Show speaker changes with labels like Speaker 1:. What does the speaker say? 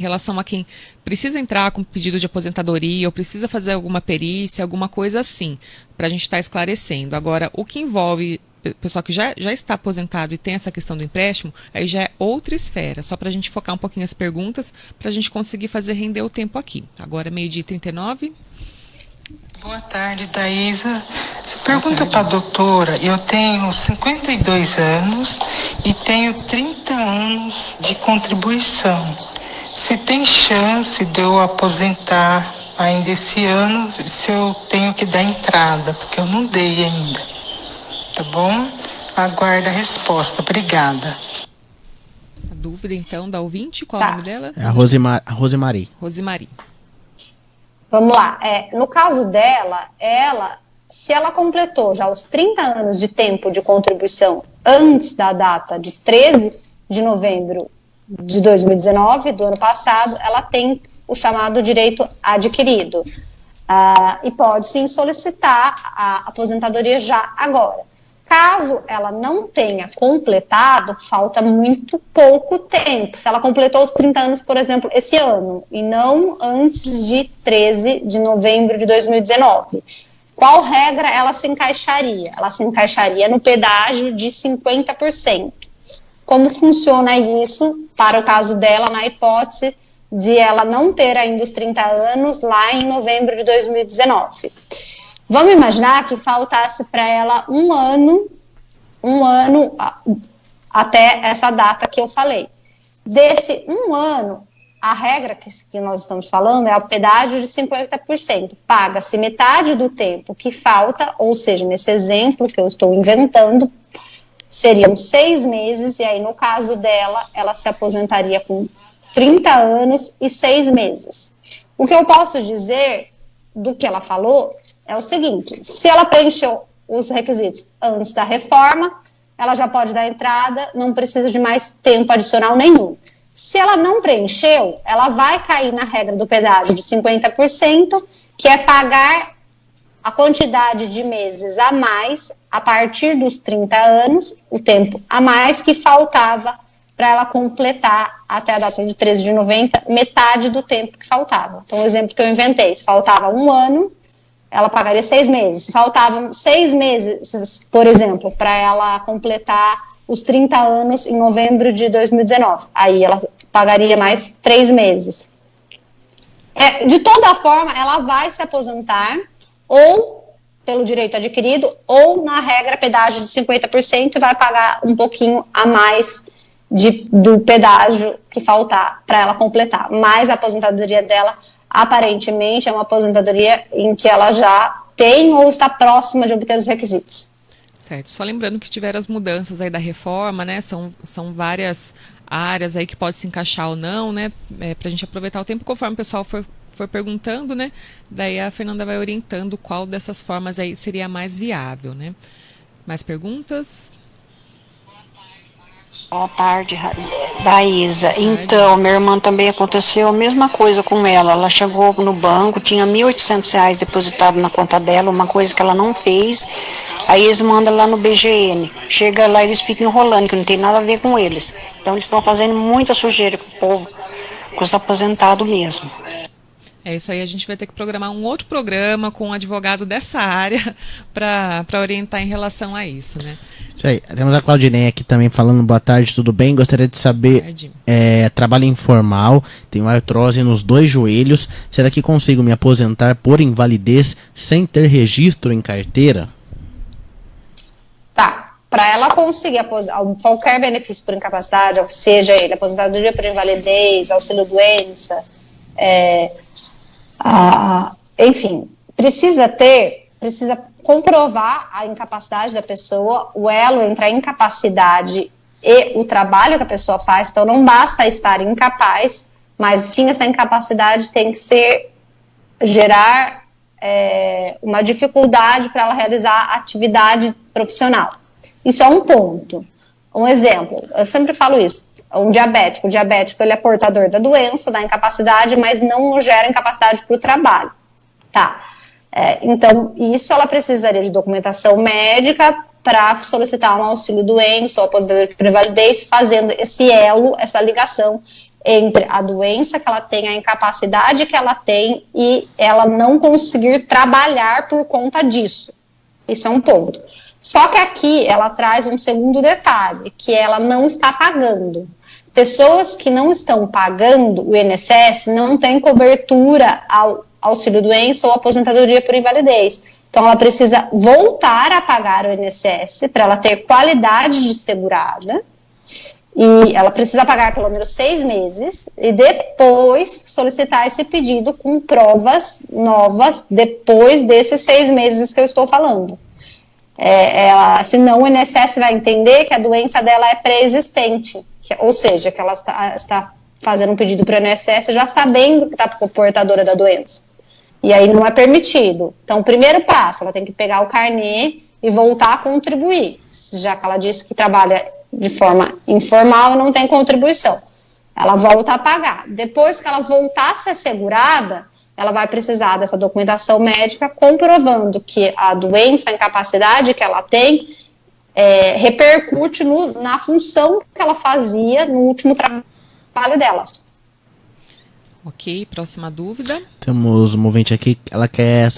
Speaker 1: em relação a quem precisa entrar com pedido de aposentadoria ou precisa fazer alguma perícia, alguma coisa assim, para a gente estar esclarecendo. Agora, o que envolve pessoal que já está aposentado e tem essa questão do empréstimo, aí já é outra esfera, só para a gente focar um pouquinho as perguntas, para a gente conseguir fazer render o tempo aqui. Agora, 12h39.
Speaker 2: Boa tarde, Thaisa. Você pergunta para a doutora, eu tenho 52 anos e tenho 30 anos de contribuição. Se tem chance de eu aposentar ainda esse ano, se eu tenho que dar entrada, porque eu não dei ainda. Tá bom? Aguardo a resposta. Obrigada.
Speaker 1: A dúvida, então, da ouvinte, qual é o nome dela?
Speaker 3: É a Rosemary.
Speaker 1: Rosemary.
Speaker 4: Vamos lá. No caso dela, se ela completou já os 30 anos de tempo de contribuição antes da data de 13 de novembro de 2019, do ano passado, ela tem o chamado direito adquirido. E pode sim solicitar a aposentadoria já agora. Caso ela não tenha completado, falta muito pouco tempo. Se ela completou os 30 anos, por exemplo, esse ano, e não antes de 13 de novembro de 2019, qual regra ela se encaixaria? Ela se encaixaria no pedágio de 50%. Como funciona isso para o caso dela, na hipótese de ela não ter ainda os 30 anos lá em novembro de 2019? Vamos imaginar que faltasse para ela um ano até essa data que eu falei. Desse um ano, a regra que nós estamos falando é o pedágio de 50%. Paga-se metade do tempo que falta, ou seja, nesse exemplo que eu estou inventando, seriam 6 meses, e aí no caso dela, ela se aposentaria com 30 anos e 6 meses. O que eu posso dizer do que ela falou é o seguinte: se ela preencheu os requisitos antes da reforma, ela já pode dar entrada, não precisa de mais tempo adicional nenhum. Se ela não preencheu, ela vai cair na regra do pedágio de 50%, que é pagar a quantidade de meses a mais, a partir dos 30 anos, o tempo a mais que faltava para ela completar até a data de 13 de novembro, metade do tempo que faltava. Então, o exemplo que eu inventei, se faltava um ano, ela pagaria 6 meses. Se faltavam 6 meses, por exemplo, para ela completar os 30 anos em novembro de 2019, aí ela pagaria mais 3 meses. De toda forma, ela vai se aposentar ou pelo direito adquirido, ou na regra pedágio de 50%, e vai pagar um pouquinho a mais do pedágio que faltar para ela completar. Mas a aposentadoria dela, aparentemente, é uma aposentadoria em que ela já tem ou está próxima de obter os requisitos.
Speaker 1: Certo. Só lembrando que tiveram as mudanças aí da reforma, né? São várias áreas aí que pode se encaixar ou não, né? Para a gente aproveitar o tempo conforme o pessoal for perguntando, né? Daí a Fernanda vai orientando qual dessas formas aí seria a mais viável, né? Mais perguntas?
Speaker 5: Boa tarde, Daísa. Então, minha irmã também aconteceu a mesma coisa com ela. Ela chegou no banco, tinha R$ 1.800 depositado na conta dela, uma coisa que ela não fez. Aí eles mandam lá no BGN. Chega lá, eles ficam enrolando, que não tem nada a ver com eles. Então, eles estão fazendo muita sujeira com o povo, com os aposentados mesmo.
Speaker 1: É isso aí, a gente vai ter que programar um outro programa com um advogado dessa área para orientar em relação a isso, né?
Speaker 3: Isso aí. Temos a Claudinei aqui também falando, boa tarde, tudo bem? Gostaria de saber, trabalho informal, tenho artrose nos 2 joelhos, será que consigo me aposentar por invalidez sem ter registro em carteira?
Speaker 4: Tá, para ela conseguir qualquer benefício por incapacidade, seja ele aposentadoria por invalidez, auxílio-doença, enfim, precisa comprovar a incapacidade da pessoa, o elo entre a incapacidade e o trabalho que a pessoa faz. Então não basta estar incapaz, mas sim essa incapacidade tem que gerar uma dificuldade para ela realizar a atividade profissional. Isso é um ponto. Um exemplo, eu sempre falo isso: o diabético ele é portador da doença, da incapacidade, mas não gera incapacidade para o trabalho. Tá. Então, isso ela precisaria de documentação médica para solicitar um auxílio-doença ou aposentadoria por invalidez, fazendo esse elo, essa ligação entre a doença que ela tem, a incapacidade que ela tem e ela não conseguir trabalhar por conta disso. Isso é um ponto. Só que aqui ela traz um segundo detalhe, que ela não está pagando. Pessoas que não estão pagando o INSS não têm cobertura ao auxílio-doença ou aposentadoria por invalidez. Então, ela precisa voltar a pagar o INSS para ela ter qualidade de segurada. E ela precisa pagar pelo menos 6 meses e depois solicitar esse pedido com provas novas depois desses 6 meses que eu estou falando. Senão o INSS vai entender que a doença dela é pré-existente, ou seja, que ela está fazendo um pedido para o INSS já sabendo que está portadora da doença. E aí não é permitido. Então, o primeiro passo, ela tem que pegar o carnê e voltar a contribuir, já que ela disse que trabalha de forma informal e não tem contribuição. Ela volta a pagar. Depois que ela voltar a ser segurada, ela vai precisar dessa documentação médica comprovando que a doença, a incapacidade que ela tem, repercute na função que ela fazia no último trabalho dela.
Speaker 1: Ok, próxima dúvida.
Speaker 3: Temos um ouvinte aqui, ela quer